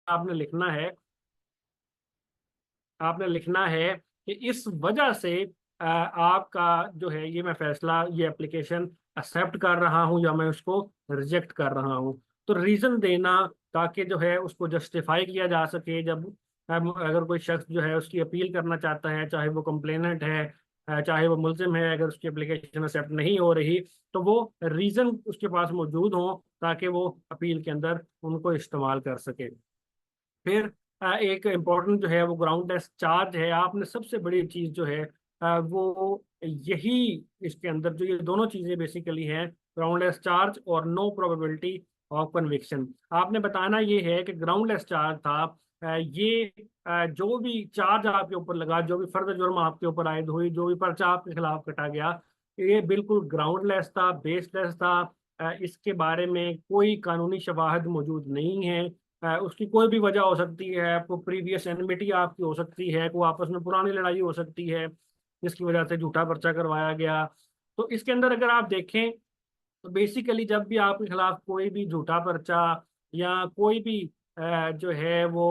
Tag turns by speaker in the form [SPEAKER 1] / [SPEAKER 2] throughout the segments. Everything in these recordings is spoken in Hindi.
[SPEAKER 1] आपने लिखना है, आपने लिखना है कि इस वजह से आपका जो है ये मैं फैसला, ये एप्लीकेशन एक्सेप्ट कर रहा हूँ या मैं उसको रिजेक्ट कर रहा हूँ। तो रीज़न देना, ताकि जो है उसको जस्टिफाई किया जा सके। जब अगर कोई शख्स जो है उसकी अपील करना चाहता है, चाहे वो कंप्लेनेंट है चाहे वो मुल्जिम है, अगर उसकी एप्लीकेशन एक्सेप्ट नहीं हो रही तो वो रीज़न उसके पास मौजूद हो, ताकि वो अपील के अंदर उनको इस्तेमाल कर सके। फिर एक इम्पोर्टेंट जो है वो ग्राउंडलेस चार्ज है। आपने सबसे बड़ी चीज जो है वो यही, इसके अंदर जो ये दोनों चीजें बेसिकली हैं, ग्राउंडलेस चार्ज और नो प्रोबेबिलिटी ऑफ कन्विक्शन। आपने बताना ये है कि ग्राउंडलेस चार्ज था, ये जो भी चार्ज आपके ऊपर लगा, जो भी फर्द जुर्म आपके ऊपर आयद हुई, जो भी पर्चा आपके खिलाफ कटा गया, ये बिल्कुल ग्राउंडलेस था, बेसलेस था। इसके बारे में कोई कानूनी शवाहद मौजूद नहीं है। उसकी कोई भी वजह हो सकती है, आपको प्रीवियस एनमिटी आपकी हो सकती है, कोई आपस में पुरानी लड़ाई हो सकती है जिसकी वजह से झूठा पर्चा करवाया गया। तो इसके अंदर अगर आप देखें तो बेसिकली जब भी आपके खिलाफ कोई भी झूठा पर्चा या कोई भी जो है वो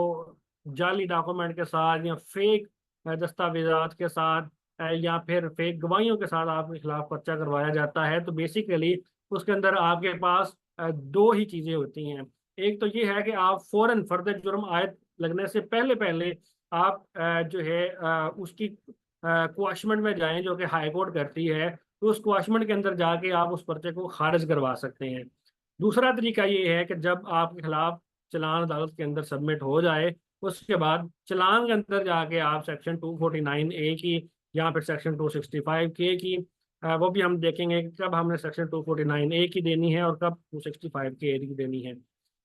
[SPEAKER 1] जाली डॉक्यूमेंट के साथ या फेक दस्तावेजात के साथ या फिर फेक गवाहियों के साथ आपके खिलाफ पर्चा करवाया जाता है, तो बेसिकली उसके अंदर आपके पास दो ही चीज़ें होती हैं। एक तो ये है कि आप फौरन फर्द जुर्म आयद लगने से पहले पहले आप जो है उसकी क्वाशमेंट में जाएं, जो कि हाई कोर्ट करती है। तो उस क्वाशमेंट के अंदर जाके आप उस पर्चे को खारिज करवा सकते हैं। दूसरा तरीका ये है कि जब आपके खिलाफ चालान अदालत के अंदर सबमिट हो जाए, उसके बाद चालान के अंदर जाके आप सेक्शन 249A की या फिर सेक्शन 265K की, वो भी हम देखेंगे कि कब हमने सेक्शन 249A की देनी है और कब 265K की देनी है।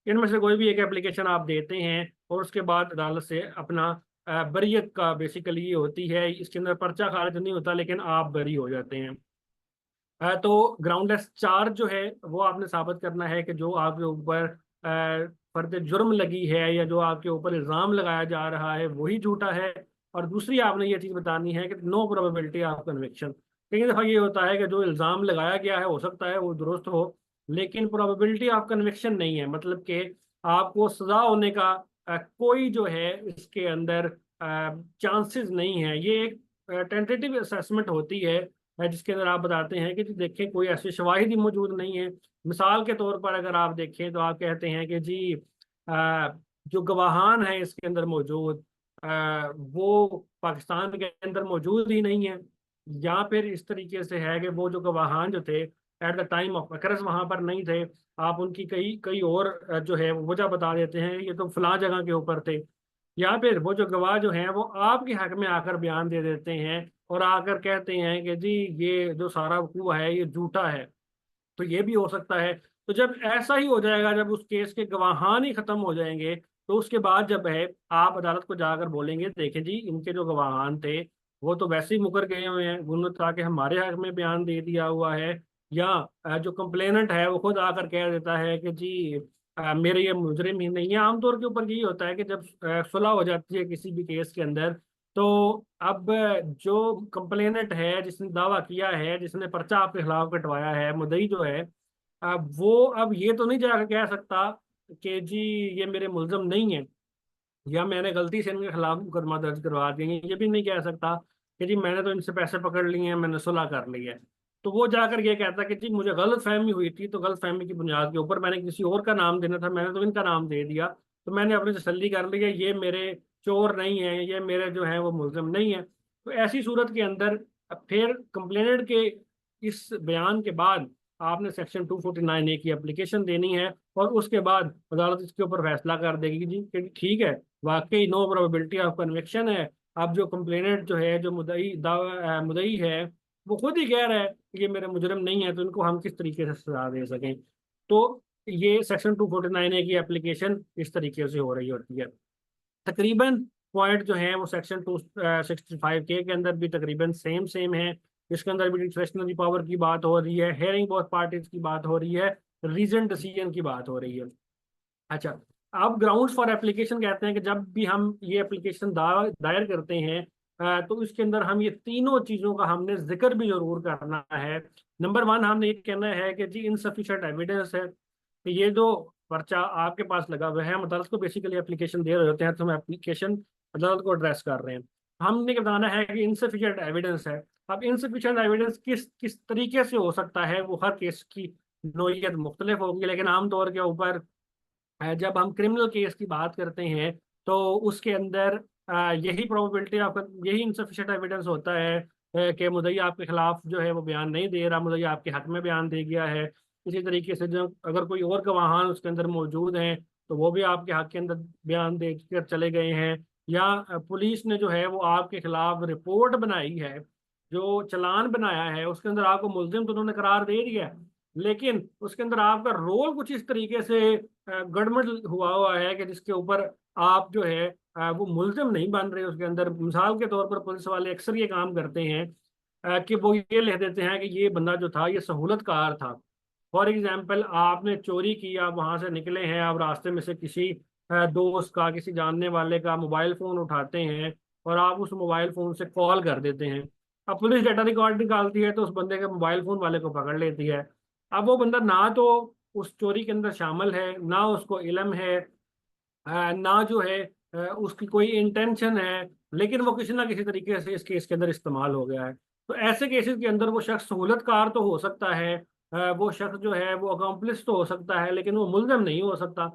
[SPEAKER 1] इनमें से कोई भी एक एप्लीकेशन आप देते हैं और उसके बाद अदालत से अपना बरीयत का बेसिकली ये होती है, इसके अंदर पर्चा खारिज नहीं होता लेकिन आप बरी हो जाते हैं। तो ग्राउंडलेस चार्ज जो है वो आपने साबित करना है कि जो आपके ऊपर फर्द जुर्म लगी है या जो आपके ऊपर इल्ज़ाम लगाया जा रहा है वही झूठा है। और दूसरी आपने ये चीज़ बतानी है कि नो प्रोबेबिलिटी ऑफ कन्विक्शन। कई दफ़ा ये होता है कि जो इल्ज़ाम लगाया गया है हो सकता है वो दुरुस्त हो, लेकिन प्रोबेबिलिटी ऑफ कन्विक्शन नहीं है, मतलब कि आपको सजा होने का कोई जो है इसके अंदर चांसेस नहीं है। ये एक टेंटेटिव असेसमेंट होती है जिसके अंदर आप बताते हैं कि जी देखिए कोई ऐसी शवाहिद ही मौजूद नहीं है। मिसाल के तौर पर अगर आप देखें तो आप कहते हैं कि जी अ, जो गवाहान है इसके अंदर मौजूद वो पाकिस्तान के अंदर मौजूद ही नहीं है। या फिर इस तरीके से है कि वो जो गवाहान जो थे एट द टाइम ऑफ अकरस वहां पर नहीं थे, आप उनकी कई कई और जो है वजह बता देते हैं, ये तो फलां जगह के ऊपर थे। या फिर वो जो गवाह जो हैं वो आपके हक में आकर बयान दे देते हैं और आकर कहते हैं कि जी ये जो सारा हुआ है ये झूठा है। तो ये भी हो सकता है। तो जब ऐसा ही हो जाएगा, जब उस केस के गवाहान ही खत्म हो जाएंगे, तो उसके बाद जब है आप अदालत को जाकर बोलेंगे देखें जी इनके जो गवाहान थे वो तो वैसे ही मुकर गए हुए हैं, उन्होंने था कि हमारे हक में बयान दे दिया हुआ है। या जो कंप्लेनेंट है वो खुद आकर कह देता है कि जी मेरे ये मुजरिम ही नहीं है। आमतौर के ऊपर यही होता है कि जब सुलह हो जाती है किसी भी केस के अंदर, तो अब जो कंप्लेनेंट है, जिसने दावा किया है, जिसने पर्चा आपके खिलाफ कटवाया है, मुद्दई जो है, वो अब ये तो नहीं जाकर कह सकता कि जी ये मेरे मुल्ज़िम नहीं है या मैंने गलती से इनके खिलाफ मुकदमा दर्ज करवा दिया है। ये भी नहीं कह सकता कि जी मैंने तो इनसे पैसे पकड़ लिए हैं, मैंने सुलह कर ली है। तो वो जाकर ये कहता कि जी मुझे गलत फहमी हुई थी, तो गलत फहमी की बुनियाद के ऊपर मैंने किसी और का नाम देना था, मैंने तो इनका नाम दे दिया, तो मैंने अपनी तसल्ली कर ली है, ये मेरे चोर नहीं है, ये मेरे जो है वो मुल्जिम नहीं है। तो ऐसी सूरत के अंदर फिर कंप्लेनेंट के इस बयान के बाद आपने सेक्शन 249A की एप्लीकेशन देनी है और उसके बाद अदालत इसके ऊपर फैसला कर देगी जी कि ठीक है, वाकई नो प्रोबेबिलिटी ऑफ कन्विक्शन है। अब जो कंप्लेनेंट जो है, जो मुदई है, वो खुद ही कह रहा है कि ये मेरे मुजरिम नहीं है, तो इनको हम किस तरीके से सजा दे सकें। तो ये सेक्शन 249A की एप्लीकेशन इस तरीके से हो रही होती है। तकरीबन पॉइंट जो है वो सेक्शन 265K के अंदर भी तकरीबन सेम सेम है। इसके अंदर भी डिस्क्रिशनरी पावर की बात हो रही है, हेयरिंग बोथ पार्टीज की बात हो रही है, रीजन डिसीजन की बात हो रही है। अच्छा, अब ग्राउंड्स फॉर एप्लीकेशन कहते हैं कि जब भी हम ये एप्लीकेशन दायर करते हैं तो इसके अंदर हम ये तीनों चीज़ों का हमने जिक्र भी जरूर करना है। नंबर वन, हमने ये कहना है कि जी इनसफिशिएंट एविडेंस है कि ये जो पर्चा आपके पास लगा हुआ है, हम अदालत को बेसिकली एप्लीकेशन दे रहे होते हैं, तो हम एप्लीकेशन अदालत को एड्रेस कर रहे हैं। हमने बताना है कि इनसफिशिएंट एविडेंस है। अब इनसफिशिएंट एविडेंस किस किस तरीके से हो सकता है, वो हर केस की नोयत मुख्तलिफ होगी, लेकिन आमतौर के ऊपर जब हम क्रिमिनल केस की बात करते हैं तो उसके अंदर यही प्रोबेबिलिटी ऑफ, यही इनसफिशिएंट एविडेंस होता है कि मुद्दई आपके खिलाफ जो है वो बयान नहीं दे रहा, मुद्दई आपके हक में बयान दे गया है। इसी तरीके से जो अगर कोई और गवाहान उसके अंदर मौजूद हैं तो वो भी आपके हक के अंदर बयान दे कर चले गए हैं, या पुलिस ने जो है वो आपके खिलाफ रिपोर्ट बनाई है, जो चालान बनाया है उसके अंदर आपको मुलजिम तो उन्होंने करार दे दिया है, लेकिन उसके अंदर आपका रोल कुछ इस तरीके से गड़बड़ हुआ है कि जिसके ऊपर आप जो है वो मुलजिम नहीं बन रहे उसके अंदर। मिसाल के तौर पर पुलिस वाले अक्सर ये काम करते हैं कि वो ये लिख देते हैं कि ये बंदा जो था ये सहूलतकार था। फॉर एग्जाम्पल, आपने चोरी की, आप वहां से निकले हैं, आप रास्ते में से किसी दोस्त का, किसी जानने वाले का मोबाइल फोन उठाते हैं और आप उस मोबाइल फोन से कॉल कर देते हैं। अब पुलिस डाटा रिकॉर्ड निकालती है तो उस बंदे के मोबाइल फोन वाले को पकड़ लेती है। अब वो बंदा ना तो उस चोरी के अंदर शामिल है, ना उसको इल्म है, ना जो है उसकी कोई इंटेंशन है, लेकिन वो किसी ना किसी तरीके से इस केस के अंदर इस्तेमाल हो गया है। तो ऐसे केसेस के अंदर वो शख्स सहूलतकार तो हो सकता है, वो शख्स जो है वो अकम्पलिस तो हो सकता है, लेकिन वो मुलजम नहीं हो सकता।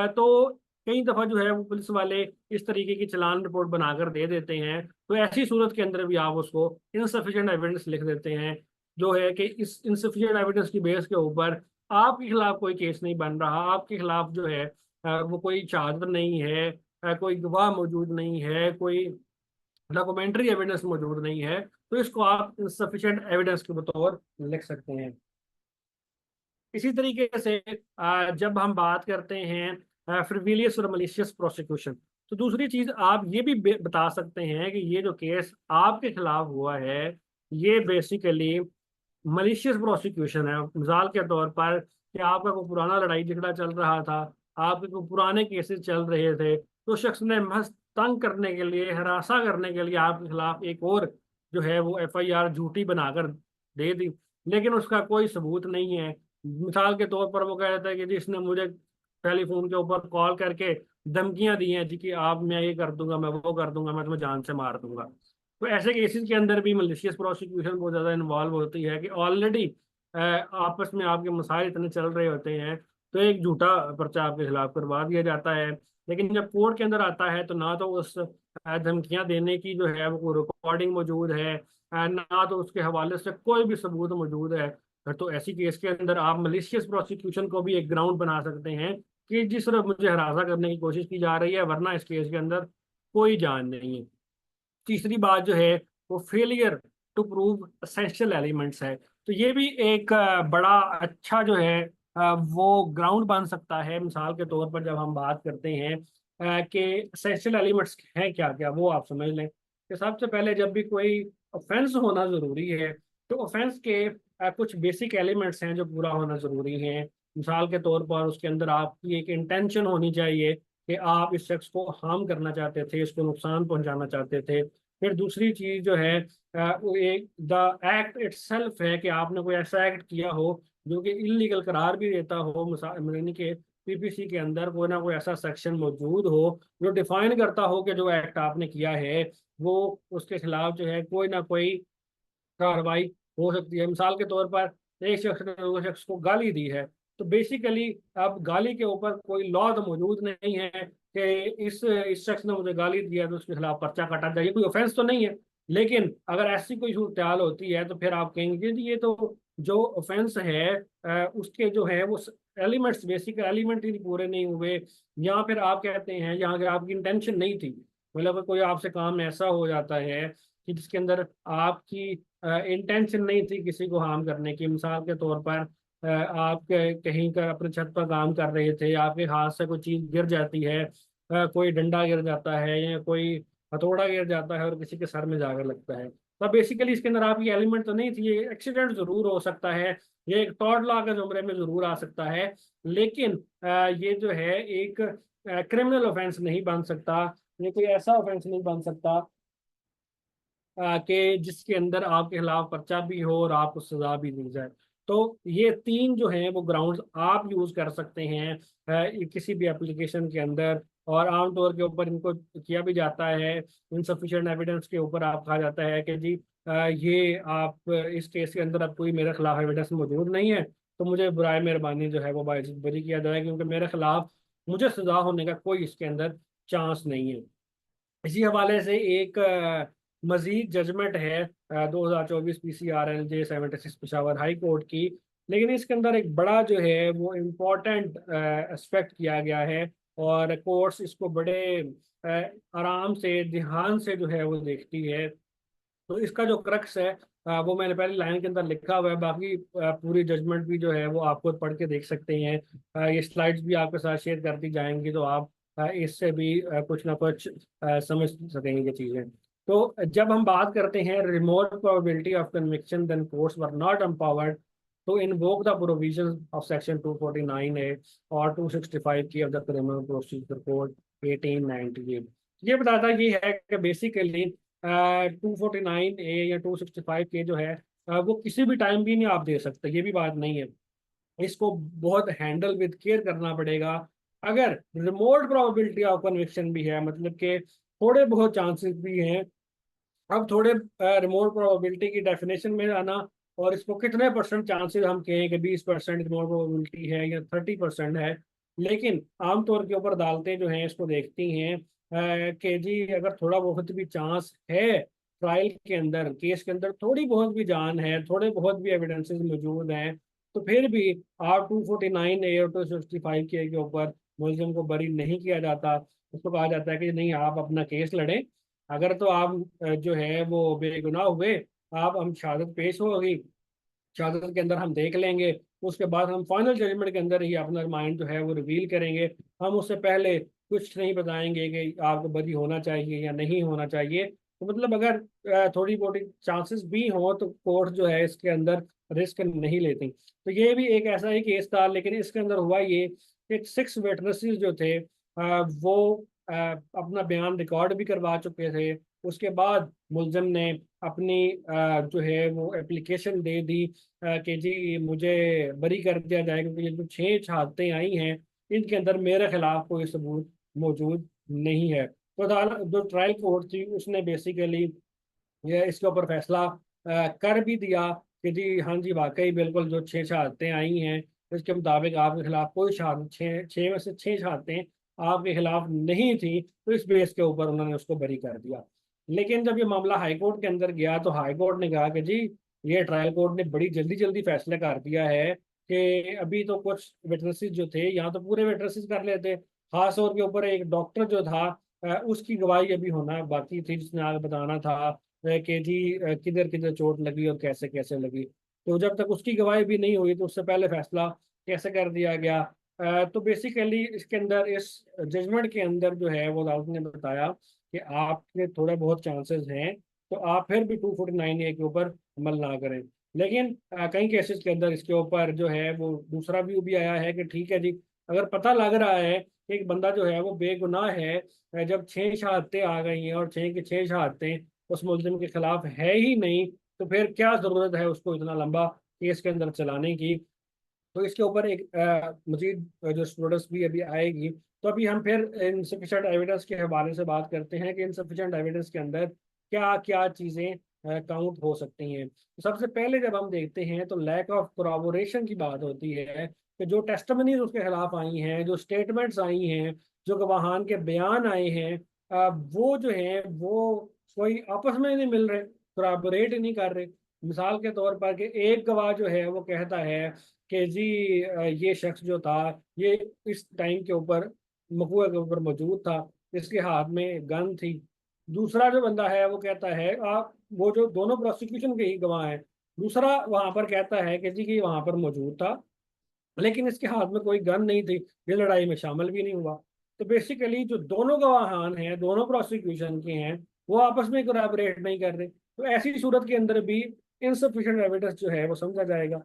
[SPEAKER 1] तो कई दफ़ा जो है वो पुलिस वाले इस तरीके की चालान रिपोर्ट बनाकर दे देते हैं, तो ऐसी सूरत के अंदर भी आप उसको इनसफिशिएंट एविडेंस लिख देते हैं, जो है कि इस इनसफिशिएंट एविडेंस की बेस के ऊपर आपके खिलाफ कोई केस नहीं बन रहा, आपके खिलाफ जो है वो कोई शहादत नहीं है, कोई गवाह मौजूद नहीं है, कोई डॉक्यूमेंट्री एविडेंस मौजूद नहीं है, तो इसको आप सफिशिएंट एविडेंस के बतौर लिख सकते हैं। इसी तरीके से जब हम बात करते हैं फ्रिविलियस और मलिशियस प्रोसिक्यूशन, तो दूसरी चीज आप ये भी बता सकते हैं कि ये जो केस आपके खिलाफ हुआ है ये बेसिकली मलिशियस प्रोसिक्यूशन है। मिसाल के तौर पर कि आपका कोई पुराना लड़ाई झगड़ा चल रहा था, आपके कोई पुराने केसेस चल रहे थे, तो शख्स ने महज तंग करने के लिए, हरासा करने के लिए आपके खिलाफ एक और जो है वो एफआईआर झूठी बनाकर दे दी, लेकिन उसका कोई सबूत नहीं है। मिसाल के तौर पर वो कह रहा था कि जिसने मुझे टेलीफोन के ऊपर कॉल करके धमकियां दी हैं जी कि आप, मैं ये कर दूंगा, मैं वो कर दूंगा, मैं तुम्हें जान से मार दूंगा। तो ऐसे केसेस के अंदर भी मलिशियस प्रोसिक्यूशन बहुत ज़्यादा इन्वॉल्व होती है कि ऑलरेडी आपस में आपके मसाइल इतने चल रहे होते हैं, तो एक झूठा पर्चा आपके खिलाफ करवा दिया जाता है। लेकिन जब कोर्ट के अंदर आता है तो ना तो उस धमकियां देने की जो है वो रिकॉर्डिंग मौजूद है, ना तो उसके हवाले से कोई भी सबूत मौजूद है। तो ऐसी केस के अंदर आप मलिशियस प्रोसिक्यूशन को भी एक ग्राउंड बना सकते हैं कि जिस तरह मुझे हरासा करने की कोशिश की जा रही है, वरना इस केस के अंदर कोई जान नहीं है। तीसरी बात जो है वो failure to prove essential elements है। तो ये भी एक बड़ा अच्छा जो है वो ग्राउंड बन सकता है। मिसाल के तौर पर जब हम बात करते हैं कि असेंशियल एलिमेंट्स हैं क्या क्या, वो आप समझ लें कि सबसे पहले जब भी कोई ऑफेंस होना ज़रूरी है तो ऑफेंस के कुछ बेसिक एलिमेंट्स हैं जो पूरा होना ज़रूरी हैं। मिसाल के तौर पर उसके अंदर आपकी एक इंटेंशन होनी चाहिए कि आप इस शख्स को हार्म करना चाहते थे, इसको नुकसान पहुंचाना चाहते थे। फिर दूसरी चीज जो है वो एक द एक्ट इटसेल्फ है कि आपने कोई ऐसा एक्ट किया हो जो कि इलीगल करार भी देता हो। यानी कि पीपीसी के अंदर कोई ना कोई ऐसा सेक्शन मौजूद हो जो डिफाइन करता हो कि जो एक्ट आपने किया है वो, उसके खिलाफ जो है कोई ना कोई कार्रवाई हो सकती है। मिसाल के तौर पर एक शख्स ने दूसरे शख्स को गाली दी है, तो बेसिकली अब गाली के ऊपर कोई लॉ तो मौजूद नहीं है कि इस शख्स ने मुझे गाली दिया तो उसके खिलाफ पर्चा काटा जाए, कोई ऑफेंस तो नहीं है। लेकिन अगर ऐसी कोई सूरत हाल होती है तो फिर आप कहेंगे कि ये तो जो ऑफेंस है उसके जो है वो एलिमेंट्स, बेसिक एलिमेंट ही पूरे नहीं हुए, या फिर आप कहते हैं यहाँ अगर आपकी इंटेंशन नहीं थी, मतलब कोई आपसे काम ऐसा हो जाता है कि जिसके अंदर आपकी इंटेंशन नहीं थी किसी को हार्म करने की। मिसाल के तौर पर आप कहीं का अपने छत पर काम कर रहे थे, आपके हाथ से कोई चीज गिर जाती है, कोई डंडा गिर जाता है या कोई हथौड़ा गिर जाता है और किसी के सर में जाकर लगता है, तो बेसिकली इसके अंदर आपकी एलिमेंट तो नहीं थी। ये एक्सीडेंट जरूर हो सकता है, ये एक टॉर्ट लॉ के जुमरे में जरूर आ सकता है, लेकिन ये जो है एक क्रिमिनल ऑफेंस नहीं बन सकता। ये कोई ऐसा ऑफेंस नहीं बन सकता कि जिसके अंदर आपके खिलाफ पर्चा भी हो और आपको सजा भी दी जाए। तो ये तीन जो हैं वो ग्राउंड्स आप यूज कर सकते हैं किसी भी एप्लीकेशन के अंदर। और आमतौर के ऊपर इनको किया भी जाता है, इनसफिशिएंट एविडेंस के ऊपर आप कहा जाता है कि जी ये आप इस केस के अंदर अब कोई मेरे खिलाफ एविडेंस मौजूद नहीं है, तो मुझे बुराए मेहरबानी जो है वो बाइज्जत बरी किया जाए, क्योंकि मेरे खिलाफ मुझे सजा होने का कोई इसके अंदर चांस नहीं है। इसी हवाले से एक मजीद जजमेंट है 2024 PCRLJ 76 पेशावर हाई कोर्ट की। लेकिन इसके अंदर एक बड़ा जो है वो इम्पोर्टेंट एस्पेक्ट किया गया है, और कोर्ट्स इसको बड़े आराम से ध्यान से जो है वो देखती है। तो इसका जो क्रक्स है वो मैंने पहले लाइन के अंदर लिखा हुआ है, बाकी पूरी जजमेंट भी जो है वो आपको पढ़ के देख सकते हैं। ये स्लाइड्स भी आपके साथ शेयर कर दी जाएंगी, तो आप इससे भी कुछ ना कुछ समझ सकेंगे चीज़ें। तो जब हम बात करते हैं remote probability of conviction then courts were not empowered to invoke the provisions of section 249A और 265 की of the criminal procedure code 1898। ये बताता ये है कि बेसिकली 249A या 265 के जो है वो किसी भी टाइम भी नहीं आप दे सकते, ये भी बात नहीं है। इसको बहुत हैंडल विद केयर करना पड़ेगा। अगर रिमोट प्रोबेबिलिटी ऑफ कन्विक्शन भी है, मतलब कि थोड़े बहुत चांसेस भी हैं। अब थोड़े रिमोट प्रोबेबिलिटी की डेफिनेशन में आना, और इसको कितने परसेंट चांसेस हम कहें कि 20% रिमोट प्रोबेबिलिटी है या 30% है। लेकिन आमतौर के ऊपर अदालतें जो हैं इसको देखती हैं कि जी अगर थोड़ा बहुत भी चांस है, ट्रायल के अंदर केस के अंदर थोड़ी बहुत भी जान है, थोड़े बहुत भी एविडेंसेस मौजूद हैं, तो फिर भी आप 249A और 265 के ऊपर मुलजिम को बरी नहीं किया जाता। उसको कहा जाता है कि नहीं, आप अपना केस लड़ें। अगर तो आप जो है वो बेगुनाह हुए, आप हम शहादत पेश होगी, शहादत के अंदर हम देख लेंगे, उसके बाद हम फाइनल जजमेंट के अंदर ही अपना माइंड जो है वो रिवील करेंगे। हम उससे पहले कुछ नहीं बताएंगे कि आपको बरी होना चाहिए या नहीं होना चाहिए। तो मतलब अगर थोड़ी बहुत चांसेस भी हों तो कोर्ट जो है इसके अंदर रिस्क नहीं लेती। तो ये भी एक ऐसा ही केस था, लेकिन इसके अंदर हुआ ये कि 6 विटनेसेस जो थे वो अपना बयान रिकॉर्ड भी करवा चुके थे। उसके बाद मुलजिम ने अपनी जो है वो एप्लीकेशन दे दी कि जी मुझे बरी कर दिया जाए, क्योंकि ये जो 6 शहादतें आई हैं इनके अंदर मेरे खिलाफ कोई सबूत मौजूद नहीं है। तो जो ट्रायल कोर्ट थी उसने बेसिकली ये इसके ऊपर फैसला कर भी दिया कि जी हाँ जी वाकई बिल्कुल जो 6 शहादतें आई हैं इसके मुताबिक आपके खिलाफ कोई शहादत, छः में से 6 शहादतें आपके खिलाफ नहीं थी, तो इस बेस के ऊपर उन्होंने उसको बरी कर दिया। लेकिन जब ये मामला हाई कोर्ट के अंदर गया तो हाई कोर्ट ने कहा कि जी ये ट्रायल कोर्ट ने बड़ी जल्दी जल्दी फैसला कर दिया है कि अभी तो कुछ विटनेसेस जो थे यहाँ तो पूरे विटनेसेस कर लेते, खास तौर के ऊपर एक डॉक्टर जो था उसकी गवाही अभी होना बाकी थी, जिसने आगे बताना था कि जी किधर किधर चोट लगी और कैसे कैसे लगी। तो जब तक उसकी गवाही भी नहीं हुई तो उससे पहले फैसला कैसे कर दिया गया। तो बेसिकली इसके अंदर इस जजमेंट के अंदर जो है वो अदालत ने बताया कि आपके थोड़े बहुत चांसेस हैं, तो आप फिर भी 249A के ऊपर अमल ना करें। लेकिन कई केसेस के अंदर इसके ऊपर जो है वो दूसरा व्यू भी आया है कि ठीक है जी, अगर पता लग रहा है कि एक बंदा जो है वो बेगुनाह है, जब 6 शहादतें आ गई हैं और 6 की 6 शहादतें उस मुलजिम के खिलाफ है ही नहीं, तो फिर क्या जरूरत है उसको इतना लंबा केस के अंदर चलाने की। तो इसके ऊपर एक मजीद जो स्टूडेंट्स भी अभी आएगी। तो अभी हम फिर इनसफिशेंट एविडेंस के हवाले से बात करते हैं कि इनसफिशेंट एविडेंस के अंदर क्या क्या चीज़ें काउंट हो सकती हैं। तो सबसे पहले जब हम देखते हैं तो लैक ऑफ कोराबोरेशन की बात होती है कि जो टेस्टमनीज उसके खिलाफ आई हैं, जो स्टेटमेंट्स आई हैं, जो गवाहान के बयान आए हैं, वो जो हैं वो कोई आपस में नहीं मिल रहे, कोराबोरेट ही नहीं कर रहे। मिसाल के तौर पर कि एक गवाह जो है वो कहता है कि जी ये शख्स जो था ये इस टाइम के ऊपर मकुए के ऊपर मौजूद था, इसके हाथ में गन थी। दूसरा जो बंदा है वो कहता है आप वो जो दोनों प्रोसिक्यूशन के ही गवाह हैं, दूसरा वहां पर कहता है कि जी कि वहां पर मौजूद था लेकिन इसके हाथ में कोई गन नहीं थी, ये लड़ाई में शामिल भी नहीं हुआ। तो बेसिकली जो दोनों गवाहान हैं, दोनों प्रोसिक्यूशन के हैं, वो आपस में कोलैबोरेट नहीं कर रहे। तो ऐसी सूरत के अंदर भी इनसफिशिएंट एविडेंस जो है वो समझा जाएगा।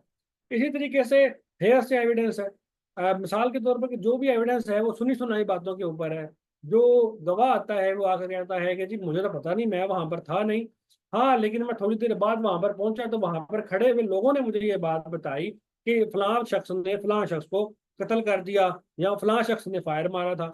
[SPEAKER 1] इसी तरीके से हेयर से एविडेंस है। मिसाल के तौर पर कि जो भी एविडेंस है वो सुनी सुनाई बातों के ऊपर है। जो गवाह आता है वो आकर कहता है कि जी मुझे तो पता नहीं, मैं वहां पर था नहीं। हाँ, लेकिन मैं थोड़ी देर बाद वहां पर पहुंचा तो वहां पर खड़े हुए लोगों ने मुझे ये बात बताई कि फलां शख्स ने फलां शख्स को कत्ल कर दिया या फलां शख्स ने फायर मारा था।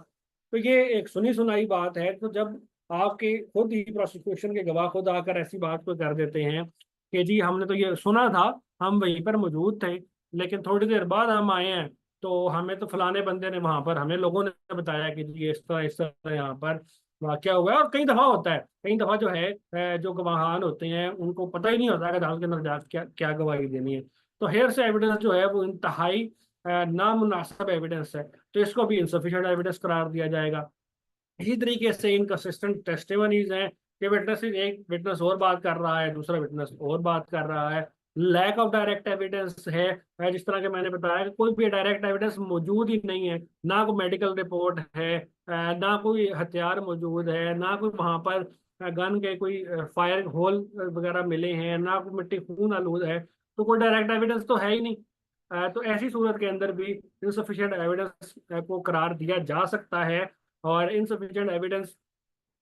[SPEAKER 1] तो ये एक सुनी सुनाई बात है। तो जब आपके खुद ही प्रोसिक्यूशन के गवाह खुद आकर ऐसी बात को कर देते हैं कि जी हमने तो ये सुना था, हम वहीं पर मौजूद थे, लेकिन थोड़ी देर बाद हम आए हैं तो हमें तो फलाने बंदे ने वहां पर हमें लोगों ने बताया कि जी इस तरह यहाँ पर वाकया हुआ है। और कई दफा होता है, कई दफा जो है जो गवाहान होते हैं उनको पता ही नहीं होता कि अदालत के अंदर जा क्या क्या गवाही देनी है। तो हेयर से एविडेंस जो है वो इंतहाई नामुनासिब एविडेंस है, तो इसको भी इंसफिशिएंट एविडेंस करार दिया जाएगा। इसी तरीके से इनकंसिस्टेंट टेस्टिमनीज हैं कि विटनेस, एक विटनेस और बात कर रहा है, दूसरा विटनेस और बात कर रहा है। लैक ऑफ डायरेक्ट एविडेंस है, जिस तरह के मैंने बताया कि कोई भी डायरेक्ट एविडेंस मौजूद ही नहीं है, ना कोई मेडिकल रिपोर्ट है, ना कोई हथियार मौजूद है, ना कोई वहां पर गन के कोई फायर होल वगैरह मिले हैं, ना कोई मिट्टी खून आलूद है, तो कोई डायरेक्ट एविडेंस तो है ही नहीं। तो ऐसी सूरत के अंदर भी इनसफिशिएंट एविडेंस को करार दिया जा सकता है, और इनसफिशिएंट एविडेंस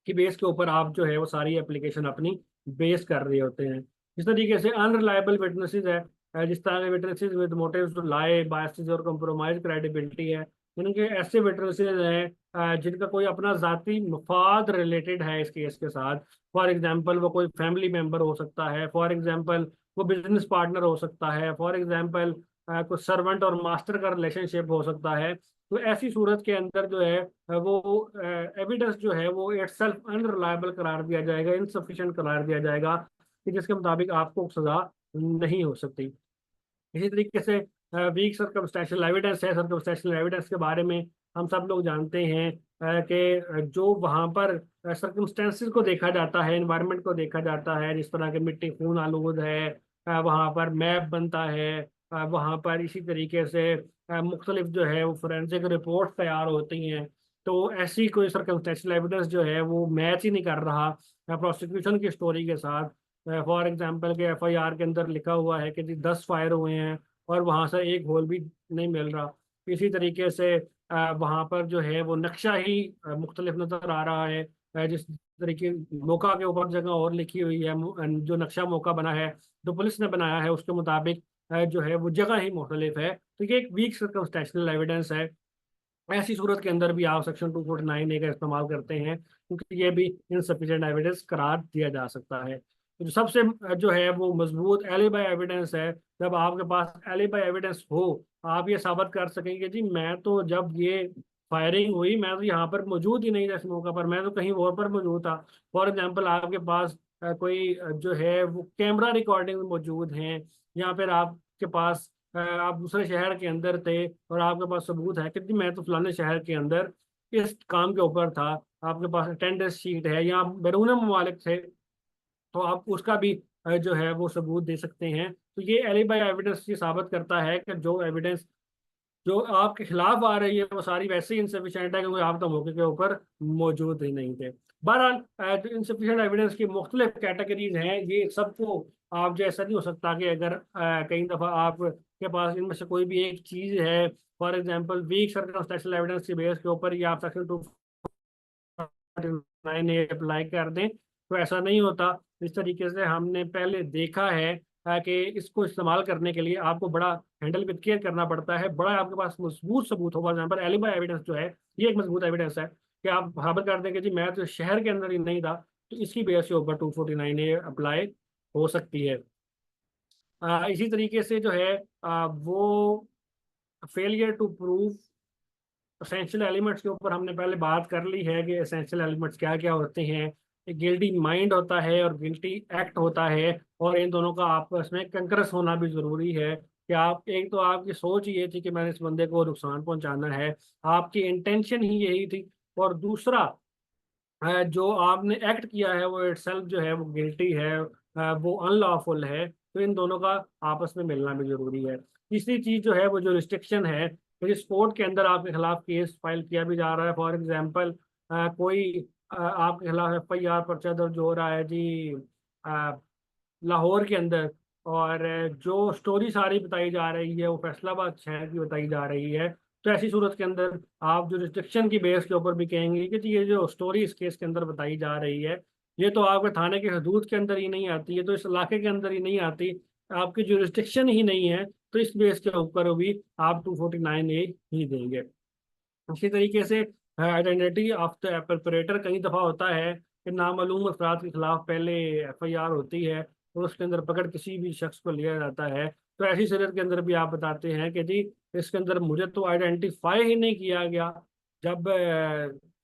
[SPEAKER 1] की बेस के ऊपर आप जो है वो सारी एप्लीकेशन अपनी बेस कर रहे होते हैं। इस तरीके से अनरिलायबल विटनेसेस है, जिस तरह के witnesses with motives to lie, biases और कंप्रोमाइज क्रेडिबिलिटी है। इनके ऐसे विटनेसेस हैं जिनका कोई अपना जाती मफाद रिलेटेड है इस केस के साथ। फॉर एग्जांपल वो कोई फैमिली मेंबर हो सकता है, फॉर एग्जांपल वो बिजनेस पार्टनर हो सकता है, फॉर एग्जांपल कोई सर्वेंट और मास्टर का रिलेशनशिप हो सकता है। तो ऐसी सूरत के अंदर जो है वो एविडेंस जो है वो इटसेल्फ अनरिलायबल करार दिया जाएगा, इनसफिशिएंट करार दिया जाएगा, कि जिसके मुताबिक आपको सजा नहीं हो सकती। इसी तरीके से वीक सर्कमस्टेंशियल एविडेंस है। सर्कमस्टेंशियल एविडेंस के बारे में हम सब लोग जानते हैं कि जो वहाँ पर सर्कमस्टेंसेस को देखा जाता है, एनवायरनमेंट को देखा जाता है, जिस तरह के मिट्टी खून आलूद है, वहाँ पर मैप बनता है, वहाँ पर इसी तरीके से मुख्तलिफ जो है वो फोरेंसिक रिपोर्ट तैयार होती हैं। तो ऐसी कोई सर्कमस्टेंशियल एविडेंस जो है वो मैच ही नहीं कर रहा प्रोसिक्यूशन की स्टोरी के साथ। फॉर एग्जांपल के एफआईआर के अंदर लिखा हुआ है कि जी 10 फायर हुए हैं और वहां से एक होल भी नहीं मिल रहा। इसी तरीके से वहां पर जो है वो नक्शा ही मुख्तलिफ नजर आ रहा है। जिस तरीके मौका के ऊपर जगह और लिखी हुई है, जो नक्शा मौका बना है जो पुलिस ने बनाया है उसके मुताबिक जो है वो जगह ही मुख्तलिफ है। तो ये एक वीक सर्कमस्टेंशियल एविडेंस है। ऐसी सूरत के अंदर भी आप सेक्शन 249A का इस्तेमाल करते हैं, क्योंकि ये भी इनसफिशिएंट एविडेंस करार दिया जा सकता है। तो जो सबसे जो है वो मजबूत एलिबाई एविडेंस है, जब आपके पास एलिबाई एविडेंस हो, आप ये साबित कर सकेंगे जी मैं तो जब ये फायरिंग हुई मैं तो यहाँ पर मौजूद ही नहीं था, इस मौका पर मैं तो कहीं और पर मौजूद था। फॉर एग्जाम्पल आपके पास कोई जो है वो कैमरा रिकॉर्डिंग मौजूद हैं, या फिर आपके पास आप दूसरे शहर के अंदर थे और आपके पास सबूत है कि जी मैं तो फलाने शहर के अंदर इस काम के ऊपर था, आपके पास अटेंडेंस शीट है, या आप बैरून ममालिक थे, तो आप उसका भी जो है वो सबूत दे सकते हैं। तो ये एलिबाई एविडेंस ये साबित करता है कि जो एविडेंस जो आपके खिलाफ आ रही है वो सारी वैसे ही इंसफिशियंट है, क्योंकि आप तो मौके के ऊपर मौजूद ही नहीं थे। बहरहाल जो इंसफिशियंट एविडेंस की मुख्तलिफ कैटेगरीज हैं, ये सबको आप जो ऐसा नहीं हो सकता कि अगर कई दफ़ा आपके पास इनमें से कोई भी एक चीज़ है, for example weak circumstantial evidence के बेस के ऊपर या आप सेक्शन 249A अप्लाई कर दें, तो ऐसा नहीं होता। इस तरीके से हमने पहले देखा है कि इसको इस्तेमाल करने के लिए आपको बड़ा हैंडल विद केयर करना पड़ता है, बड़ा आपके पास मजबूत सबूत हो। फॉर एग्जाम्पल एलिबा एविडेंस जो है ये एक मजबूत एविडेंस है कि आप साबित कर दें कि जी मैं तो शहर के अंदर ही नहीं था, तो इसकी बेस के ऊपर 249A अप्लाई हो सकती है। इसी तरीके से जो है वो failure to prove essential elements के ऊपर हमने पहले बात कर ली है कि एसेंशियल एलिमेंट्स क्या क्या होते हैं। एक गिल्टी माइंड होता है और गिल्टी एक्ट होता है, और इन दोनों का आपस में कंकरस होना भी जरूरी है। कि आप, एक तो आपकी सोच ये थी कि मैंने इस बंदे को नुकसान पहुंचाना है, आपकी इंटेंशन ही यही थी, और दूसरा जो आपने एक्ट किया है वो इटसेल्फ जो है वो गिल्टी है, वो अनलॉफुल है। तो इन दोनों का आपस में मिलना भी जरूरी है। तीसरी चीज जो है वो जो रिस्ट्रिक्शन है, तो इस कोर्ट के अंदर आपके खिलाफ केस फाइल किया भी जा रहा है। फॉर एग्जांपल कोई आपके खिलाफ एफआईआर पर्चा दर्ज हो रहा है जी लाहौर के अंदर, और जो स्टोरी सारी बताई जा रही है वो फैसलाबाद शहर की बताई जा रही है। तो ऐसी सूरत के अंदर आप जो रिस्ट्रिक्शन की बेस के ऊपर भी कहेंगे कि जी ये जो स्टोरी इस केस के अंदर बताई जा रही है ये तो आपके थाने के हदूद के अंदर ही नहीं आती, ये तो इस इलाके के अंदर ही नहीं आती, आपकी जुरिस्डिक्शन ही नहीं है, तो इस बेस के ऊपर भी आप 249A ही देंगे। इसी तरीके से आइडेंटिटी ऑफ द परपेट्रेटर, कई दफ़ा होता है कि नामालूम अफराद के खिलाफ पहले FIR होती है और उसके अंदर पकड़ किसी भी शख्स को लिया जाता है। तो ऐसी सूरत के अंदर भी आप बताते हैं कि जी इसके अंदर मुझे तो आइडेंटिफाई ही नहीं किया गया, जब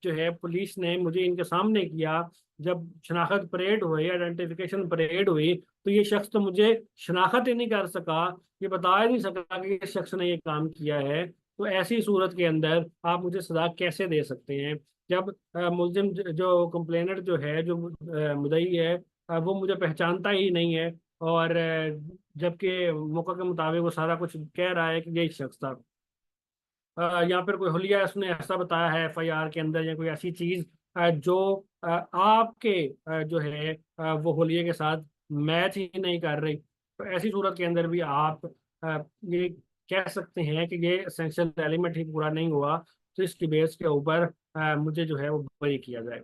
[SPEAKER 1] जो है पुलिस ने मुझे इनके सामने किया, जब शनाख्त परेड हुई, आइडेंटिफिकेशन परेड हुई, तो ये शख्स तो मुझे शनाख्त ही नहीं कर सका, ये बता ही नहीं सका कि इस शख्स ने ये काम किया है। तो ऐसी सूरत के अंदर आप मुझे सजा कैसे दे सकते हैं, जब मुलजिम जो कंप्लेनेंट जो है, जो मुद्दई है, वो मुझे पहचानता ही नहीं है, और जबकि मौका के मुताबिक वो सारा कुछ कह रहा है कि यही शख्स था। यहाँ पर कोई हुलिया उसने ऐसा बताया है FIR के अंदर, या कोई ऐसी चीज जो आपके जो है वो हुलिये के साथ मैच ही नहीं कर रही, तो ऐसी सूरत के अंदर भी आप ये कह सकते हैं कि ये एसेंशियल एलिमेंट ही पूरा नहीं हुआ, तो इसकी बेस के ऊपर मुझे जो है वो बरी किया जाए।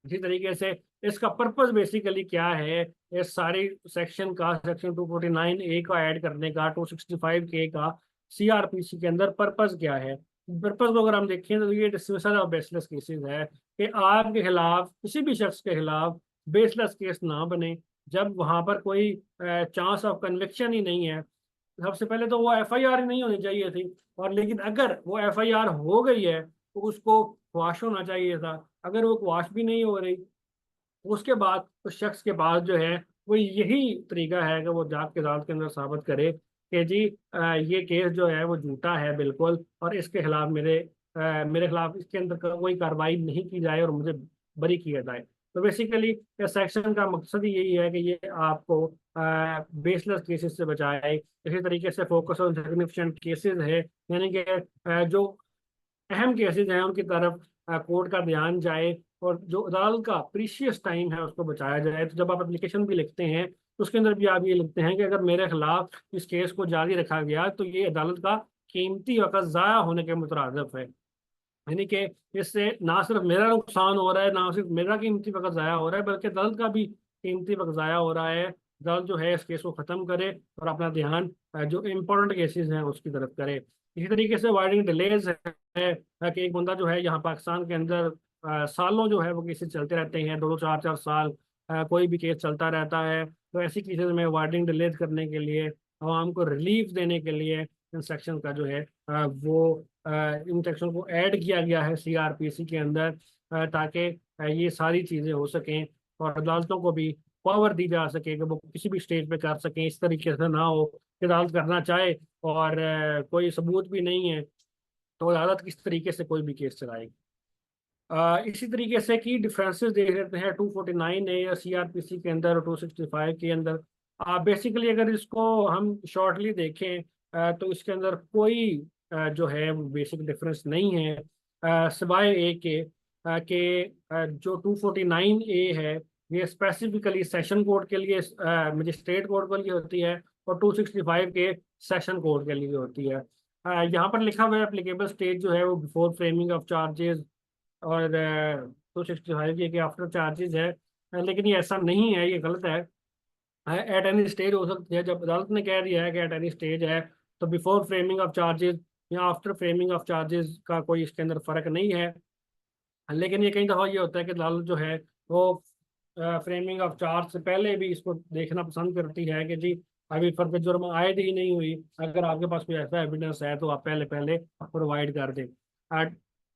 [SPEAKER 1] इसी तरीके से इसका पर्पस बेसिकली क्या है, इस सारी सेक्शन का, सेक्शन 249A का ऐड करने का, 265K का CRPC के अंदर पर्पस क्या है। पर्पस को अगर हम देखें तो ये डिसमिसल ऑफ बेसलेस केसेस है, कि आपके खिलाफ, किसी भी शख्स के खिलाफ बेसलेस केस ना बने, जब वहां पर कोई चांस ऑफ कन्विक्शन ही नहीं है। सबसे पहले तो वो FIR ही नहीं होनी चाहिए थी, और लेकिन अगर वो FIR हो गई है तो उसको क्वाश होना चाहिए था। अगर वो क्वाश भी नहीं हो रही, उसके बाद उस शख्स के पास जो है वो यही तरीका है कि वो जाके अदालत के अंदर साबित करे कि जी ये केस जो है वो झूठा है बिल्कुल, और इसके खिलाफ मेरे खिलाफ इसके अंदर कोई कार्रवाई नहीं की जाए और मुझे बरी किया जाए। तो बेसिकली इस सेक्शन का मकसद ही यही है कि ये आपको बेसलेस केसेस से बचाए। इसी तरीके से फोकस ऑन सिग्निफिकेंट केसेस है, यानी कि जो अहम केसेस हैं उनकी तरफ कोर्ट का ध्यान जाए, और जो अदालत का प्रीशियस टाइम है उसको बचाया जाए। तो जब आप एप्लीकेशन भी लिखते हैं तो उसके अंदर भी आप ये लिखते हैं कि अगर मेरे खिलाफ इस केस को जारी रखा गया तो ये अदालत का कीमती वक्त ज़ाया होने के मुतरादिफ है, यानी कि इससे ना सिर्फ मेरा नुकसान हो रहा है, ना सिर्फ मेरा कीमती वक्त ज़ाया हो रहा है, बल्कि अदालत का भी कीमती वक्त ज़ाया हो रहा है। अदालत जो है इस केस को ख़त्म करे और अपना ध्यान जो इम्पोर्टेंट केसेस हैं उसकी तरफ करे। इसी तरीके से वाइडिंग डिलेज है कि एक बंदा जो है यहाँ पाकिस्तान के अंदर सालों जो है वो केसेस चलते रहते हैं, 2 2 4 4 साल कोई भी केस चलता रहता है। तो ऐसी केसेस में वाइडिंग डिलेज करने के लिए, आवाम को रिलीफ देने के लिए इन सेक्शन का जो है वो इन सेक्शन को ऐड किया गया है CRPC के अंदर, ताकि ये सारी चीज़ें हो सकें और अदालतों को भी पावर दी जा सके कि वो किसी भी स्टेज पे कर सकें। इस तरीके से ना हो कि अदालत करना चाहे और कोई सबूत भी नहीं है, तो अदालत किस तरीके से कोई भी केस चलाएगी। इसी तरीके से की डिफरेंसेस देख लेते हैं 249A या CRPC के अंदर और 265 के अंदर। बेसिकली अगर इसको हम शॉर्टली देखें तो इसके अंदर कोई जो है बेसिक डिफरेंस नहीं है, सिवाय एक के जो 249A है ये स्पेसिफिकली सेशन कोर्ट के लिए, मजिस्ट्रेट कोर्ट के लिए होती है, और 265 के सेशन कोर्ट के लिए होती है। यहाँ पर लिखा हुआ है एप्लीकेबल स्टेज जो है वो बिफोर फ्रेमिंग ऑफ चार्जेस, और 265 के आफ्टर चार्जेस है, लेकिन ये ऐसा नहीं है, ये गलत है। एट एनी स्टेज हो सकती है, जब अदालत ने कह दिया है कि एट एनी स्टेज है तो बिफोर फ्रेमिंग ऑफ चार्जेस या आफ्टर फ्रेमिंग ऑफ चार्जेस का कोई इसके अंदर फर्क नहीं है। लेकिन ये कई दफ़ा ये होता है कि अदालत जो है वो फ्रेमिंग ऑफ चार्ज से पहले भी इसको देखना पसंद करती है कि जी अभी फर्द जुर्म आयद ही नहीं हुई, अगर आपके पास कोई ऐसा एविडेंस है तो आप पहले पहले प्रोवाइड कर दें।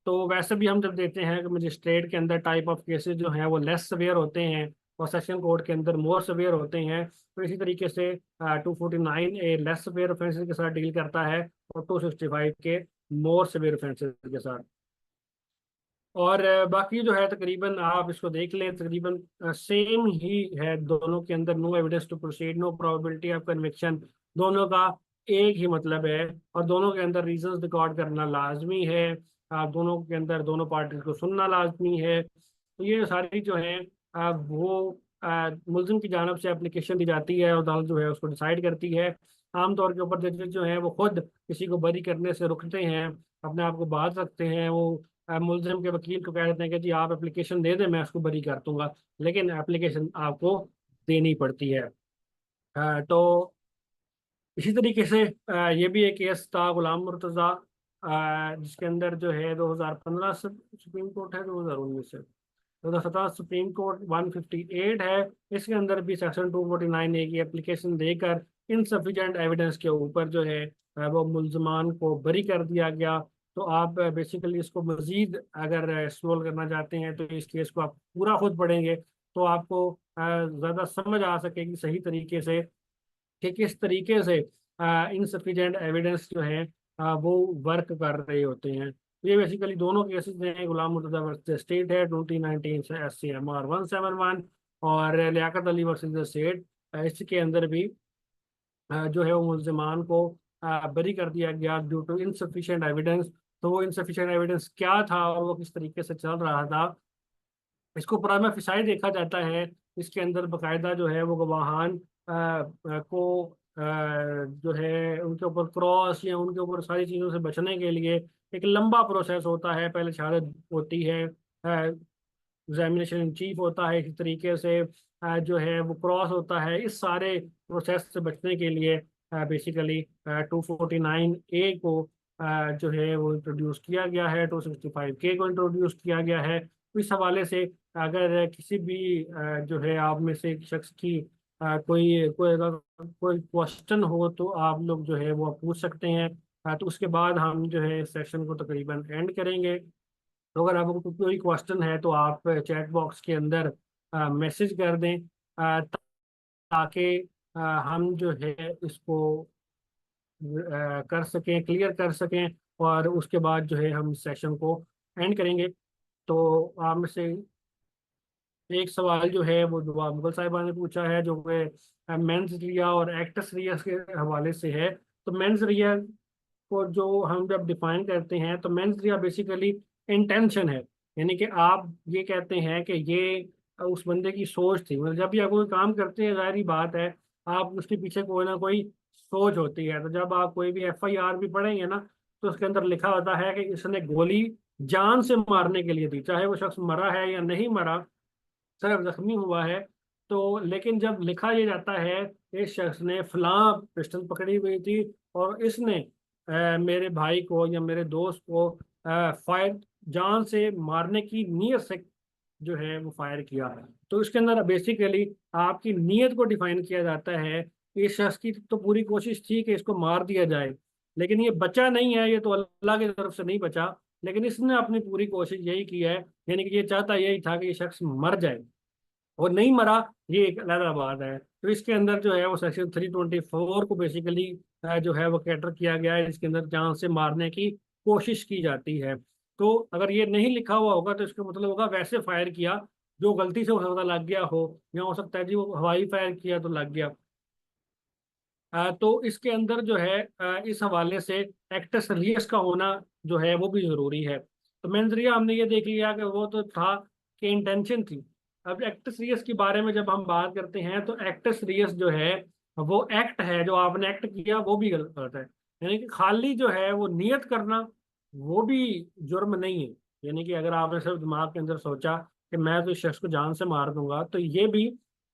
[SPEAKER 1] तो वैसे भी हम जब देते हैं कि मजिस्ट्रेट के अंदर टाइप ऑफ केसेस जो हैं वो लेस सवेयर होते हैं और सेशन कोर्ट के अंदर मोर सवेयर होते हैं, तो इसी तरीके से 249A लेस सवेयर ऑफेंसेस के साथ डील करता है और 265 के मोर सवेयर ऑफेंसेस के साथ। और बाकी जो है तकरीबन आप इसको देख लें, तकरीबन सेम ही है दोनों के अंदर। No evidence to proceed, no probability of conviction, दोनों का एक ही मतलब है, और दोनों के अंदर रीजंस रिकॉर्ड करना लाजमी है। दोनों के अंदर दोनों पार्टी को सुनना लाजमी है। तो ये सारी जो है वो मुलजिम की जानब से एप्लीकेशन दी जाती है और अदालत जो है उसको डिसाइड करती है। आमतौर के ऊपर जजेस जो है वो खुद किसी को बरी करने से रुकते हैं, अपने आप को बाज रखते हैं, वो मुलजिम के वकील को कह देते हैं कि जी आप एप्लीकेशन दे दें, मैं उसको बरी कर दूंगा, लेकिन एप्लीकेशन आपको देनी पड़ती है। तो इसी तरीके से ये भी एक केस था गुलाम मुर्तज़ा, जिसके अंदर जो है 2015 से सुप्रीम कोर्ट है, 2019 से 2017 सुप्रीम कोर्ट 158 है। इसके अंदर भी सेक्शन 249A की एप्लीकेशन देकर इनसफिशिएंट एविडेंस के ऊपर जो है वो मुल्जमान को बरी कर दिया गया। तो आप बेसिकली इसको मजीद अगर एक्सप्लोर करना चाहते हैं तो इस केस को आप पूरा खुद पढ़ेंगे तो आपको ज़्यादा समझ आ सकेगी सही तरीके से कि किस तरीके से इनसफिशिएंट एविडेंस जो है वो वर्क कर रहे होते हैं। ये बेसिकली दोनों केसेस हैं, गुलाम मुर्तज़ा वर्सेस स्टेट है 2019 से SCMR 171, और लियाकत अली वर्सेस स्टेट, इसके अंदर भी जो है वो मुल्जिमान को बरी कर दिया गया ड्यू टू इनसफिशिएंट एविडेंस। तो वो इनसफिशिएंट एविडेंस क्या था और वो किस तरीके से चल रहा था, इसको प्राइमा फिसाई देखा जाता है। इसके अंदर बकायदा जो है वो गवाहान को जो है उनके ऊपर क्रॉस या उनके ऊपर सारी चीज़ों से बचने के लिए एक लंबा प्रोसेस होता है। पहले शहादत होती है, एग्जामिनेशन इन चीफ होता है, इसी तरीके से जो है वो क्रॉस होता है। इस सारे प्रोसेस से बचने के लिए बेसिकली 249A को जो है वो इंट्रोड्यूस किया गया है, 265K को इंट्रोड्यूस किया गया है। तो इस हवाले से अगर किसी भी जो है आप में से एक शख्स की कोई कोई अगर कोई क्वेश्चन हो तो आप लोग जो है वो पूछ सकते हैं। तो उसके बाद हम जो है इस सेशन को तकरीबन एंड करेंगे। तो अगर आपको कोई क्वेश्चन है तो आप चैट बॉक्स के अंदर मैसेज कर दें, ताकि हम जो है इसको कर सकें, क्लियर कर सकें, और उसके बाद जो है हम सेशन को एंड करेंगे। तो आप में से एक सवाल जो है वो दुआ मुगल साहिबा ने पूछा है, जो कि मेंस रिया और एक्ट्रेस रिया के हवाले से है। तो मेंस रिया को जो हम जब डिफाइन करते हैं तो मेंस रिया बेसिकली इंटेंशन है, यानी कि आप ये कहते हैं कि ये उस बंदे की सोच थी। मतलब जब भी आप कोई काम करते हैं, जाहिर बात है आप उसके पीछे कोई ना कोई सोच होती है। तो जब आप कोई भी FIR भी पढ़ेंगे ना, तो उसके अंदर लिखा होता है कि इसने गोली जान से मारने के लिए दी, चाहे वो शख्स मरा है या नहीं मरा, सिर्फ जख्मी हुआ है। तो लेकिन जब लिखा ये जाता है इस शख्स ने फलां पिस्टल पकड़ी हुई थी और इसने मेरे भाई को या मेरे दोस्त को फायर जान से मारने की नीयत से जो है वो फायर किया, तो इसके अंदर बेसिकली आपकी नीयत को डिफाइन किया जाता है। इस शख्स की तो पूरी कोशिश थी कि इसको मार दिया जाए, लेकिन ये बचा नहीं है, ये तो अल्लाह की तरफ से नहीं बचा, लेकिन इसने अपनी पूरी कोशिश यही की है, यानी कि ये चाहता यही था कि ये शख्स मर जाए और नहीं मरा, ये एक अलग बात है। तो इसके अंदर जो है वो सेक्शन 324 को बेसिकली जो है वो कैटर किया गया है, इसके अंदर जान से मारने की कोशिश की जाती है। तो अगर ये नहीं लिखा हुआ होगा तो इसका मतलब होगा वैसे फायर किया जो गलती से हो सकता लग गया हो, या हो सकता है जी वो हवाई फायर किया तो लग गया। तो इसके अंदर जो है इस हवाले से एक्टस रियस का होना जो है वो भी जरूरी है। तो मेंजरिया हमने ये देख लिया कि वो तो था कि इंटेंशन थी। अब एक्टस रियस के बारे में जब हम बात करते हैं तो एक्टस रियस जो है वो एक्ट है, जो आपने एक्ट किया वो भी गलत है। यानी कि खाली जो है वो नियत करना वो भी जुर्म नहीं है। यानी कि अगर आपने सिर्फ दिमाग के अंदर सोचा कि मैं तो इस शख्स को जान से मार दूंगा, तो ये भी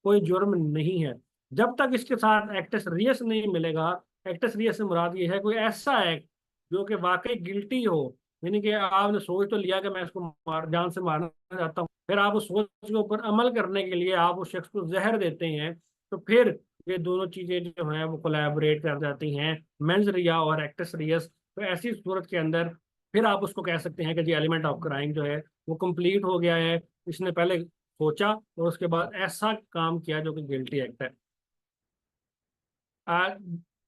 [SPEAKER 1] कोई जुर्म नहीं है, जब तक इसके साथ एक्टस रियस नहीं मिलेगा। एक्टस रियस से मुराद ये है कोई ऐसा एक्ट जो कि वाकई गिल्टी हो, यानी कि आपने सोच तो लिया कि मैं इसको जान से मारना चाहता हूँ, फिर आप उस सोच के ऊपर अमल करने के लिए आप उस शख्स को जहर देते हैं, तो फिर ये दोनों चीजें जो हैं वो कोलैबोरेट कर जाती हैं, मेंस रिया और एक्टस रियस। तो ऐसी सूरत के अंदर फिर आप उसको कह सकते हैं कि जी एलिमेंट ऑफ क्राइम जो है वो कंप्लीट हो गया है, इसने पहले सोचा और उसके बाद ऐसा काम किया जो कि गिल्टी एक्ट है। आ,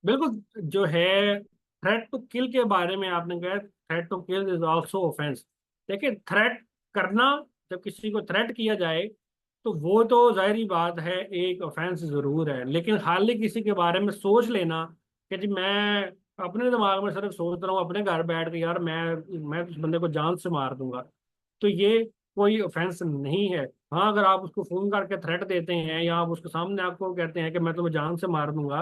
[SPEAKER 1] बिल्कुल जो है थ्रेट टू किल के बारे में आपने कहा, threat to kill is also offence. देखिए थ्रेट करना, जब किसी को थ्रेट किया जाए तो वो तो जाहिर बात है एक ऑफेंस जरूर है, लेकिन खाली किसी के बारे में सोच लेना कि जी मैं अपने दिमाग में सिर्फ सोच रहा हूँ अपने घर बैठ के यार मैं उस बंदे को जान से मार दूंगा, तो ये कोई ऑफेंस नहीं है। हाँ, अगर आप उसको फोन करके थ्रेट देते हैं या आप उसके सामने आपको कहते हैं कि मैं तुम्हें जान से मार दूंगा,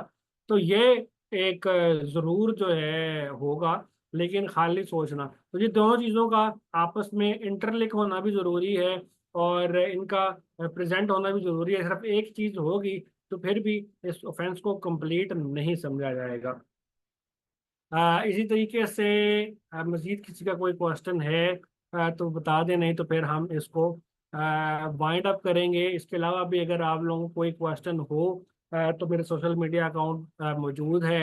[SPEAKER 1] तो ये एक जरूर जो है होगा, लेकिन खाली सोचना। तो ये दोनों चीज़ों का आपस में इंटरलिंक होना भी ज़रूरी है, और इनका प्रेजेंट होना भी ज़रूरी है। सिर्फ एक चीज़ होगी तो फिर भी इस ऑफेंस को कंप्लीट नहीं समझा जाएगा। इसी तरीके से मजीद किसी का कोई क्वेश्चन है तो बता दें, नहीं तो फिर हम इसको वाइंड अप करेंगे। इसके अलावा भी अगर आप लोगों को कोई क्वेश्चन हो तो मेरे सोशल मीडिया अकाउंट मौजूद है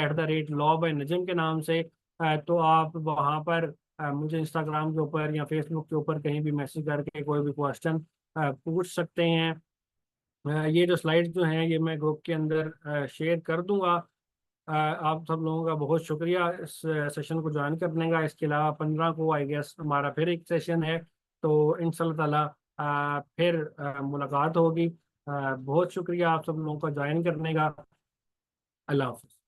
[SPEAKER 1] @law by नजम के नाम से। तो आप वहाँ पर मुझे इंस्टाग्राम के ऊपर या फेसबुक के ऊपर कहीं भी मैसेज करके कोई भी क्वेश्चन पूछ सकते हैं। ये जो स्लाइड्स जो हैं ये मैं ग्रुप के अंदर शेयर कर दूंगा। आप सब लोगों का बहुत शुक्रिया इस सेशन को ज्वाइन करने का। इसके अलावा 15 को आई गेस हमारा फिर एक सेशन है, तो इंशाल्लाह ताला फिर मुलाकात होगी। बहुत शुक्रिया आप सब लोगों का ज्वाइन करने का। अल्लाह हाफ़िज़।